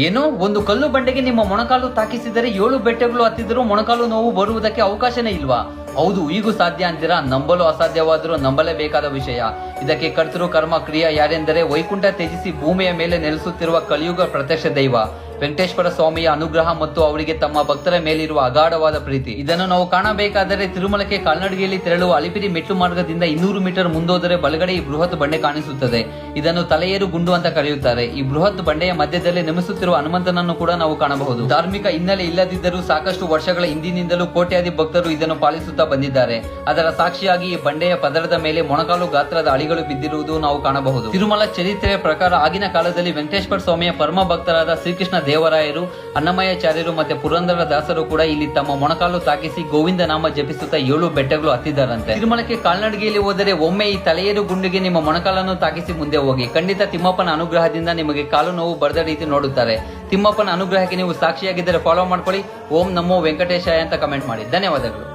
ಏನೋ ಒಂದು ಕಲ್ಲು ಬಂಡೆಗೆ ನಿಮ್ಮ ಮೊಣಕಾಲು ತಾಕಿಸಿದರೆ 7 ಬೆಟ್ಟಗಳು ಹತ್ತಿದರೂ ಮೊಣಕಾಲು ನೋವು ಬರುವುದಕ್ಕೆ ಅವಕಾಶನೇ ಇಲ್ವಾ? ಹೌದು, ಈಗೂ ಸಾಧ್ಯ ಅಂತೀರಾ? ನಂಬಲು ಅಸಾಧ್ಯವಾದರೂ ನಂಬಲೇಬೇಕಾದ ವಿಷಯ. ಇದಕ್ಕೆ ಕರ್ತೃ ಕರ್ಮ ಕ್ರಿಯೆ ಯಾರೆಂದರೆ ವೈಕುಂಠ ತ್ಯಜಿಸಿ ಭೂಮಿಯ ಮೇಲೆ ನೆಲೆಸುತ್ತಿರುವ ಕಲಿಯುಗ ಪ್ರತ್ಯಕ್ಷ ದೈವ ವೆಂಕಟೇಶ್ವರ ಸ್ವಾಮಿಯ ಅನುಗ್ರಹ ಮತ್ತು ಅವರಿಗೆ ತಮ್ಮ ಭಕ್ತರ ಮೇಲಿರುವ ಅಗಾಢವಾದ ಪ್ರೀತಿ. ಇದನ್ನು ನಾವು ಕಾಣಬೇಕಾದರೆ ತಿರುಮಲಕ್ಕೆ ಕಾಲ್ನಡಿಗೆಯಲ್ಲಿ ತೆರಳುವ ಅಲಿಪಿರಿ ಮೆಟ್ಲು ಮಾರ್ಗದಿಂದ 200 ಮೀಟರ್ ಮುಂದೋದರೆ ಬಲಗಡೆ ಈ ಬೃಹತ್ ಬಂಡೆ ಕಾಣಿಸುತ್ತದೆ. ಇದನ್ನು ತಲೆಯೇರು ಗುಂಡು ಅಂತ ಕರೆಯುತ್ತಾರೆ. ಈ ಬೃಹತ್ ಬಂಡೆಯ ಮಧ್ಯದಲ್ಲಿ ನೆಲೆಸುತ್ತಿರುವ ಹನುಮಂತನನ್ನು ಕೂಡ ನಾವು ಕಾಣಬಹುದು. ಧಾರ್ಮಿಕ ಹಿನ್ನೆಲೆ ಇಲ್ಲದಿದ್ದರೂ ಸಾಕಷ್ಟು ವರ್ಷಗಳ ಹಿಂದಿನಿಂದಲೂ ಕೋಟ್ಯಾದಿ ಭಕ್ತರು ಇದನ್ನು ಪಾಲಿಸುತ್ತಾ ಬಂದಿದ್ದಾರೆ. ಅದರ ಸಾಕ್ಷಿಯಾಗಿ ಈ ಬಂಡೆಯ ಪದರದ ಮೇಲೆ ಮೊಣಕಾಲು ಗಾತ್ರದ ಅಳಿಗಳು ಬಿದ್ದಿರುವುದು ನಾವು ಕಾಣಬಹುದು. ತಿರುಮಲ ಚರಿತ್ರೆಯ ಪ್ರಕಾರ ಆಗಿನ ಕಾಲದಲ್ಲಿ ವೆಂಕಟೇಶ್ವರ ಸ್ವಾಮಿಯ ಪರಮ ಭಕ್ತರಾದ ಶ್ರೀಕೃಷ್ಣ ದೇವರಾಯರು, ಅನ್ನಮಯ್ಯಾಚಾರ್ಯರು ಮತ್ತೆ ಪುರಂದರ ದಾಸರು ಕೂಡ ಇಲ್ಲಿ ತಮ್ಮ ಮೊಣಕಾಲು ತಾಕಿಸಿ ಗೋವಿಂದ ನಾಮ ಜಪಿಸುತ್ತಾ 7 ಬೆಟ್ಟಗಳು ಹತ್ತಿದ್ದಾರಂತೆ. ತಿರುಮಲಕ್ಕೆ ಕಾಲ್ನಡಿಗೆಯಲ್ಲಿ ಹೋದರೆ ಒಮ್ಮೆ ಈ ತಲೆಯೇರು ಗುಂಡಿಗೆ ನಿಮ್ಮ ಮೊಣಕಾಲನ್ನು ತಾಕಿಸಿ ಮುಂದೆ ಹೋಗಿ. ಖಂಡಿತ ತಿಮ್ಮಪ್ಪನ ಅನುಗ್ರಹದಿಂದ ನಿಮಗೆ ಕಾಲು ನೋವು ಬರದ ರೀತಿ ನೋಡುತ್ತಾರೆ. ತಿಮ್ಮಪ್ಪನ ಅನುಗ್ರಹಕ್ಕೆ ನೀವು ಸಾಕ್ಷಿಯಾಗಿದ್ದರೆ ಫಾಲೋ ಮಾಡ್ಕೊಳ್ಳಿ. ಓಂ ನಮೋ ವೆಂಕಟೇಶಾಯ ಅಂತ ಕಮೆಂಟ್ ಮಾಡಿ. ಧನ್ಯವಾದಗಳು.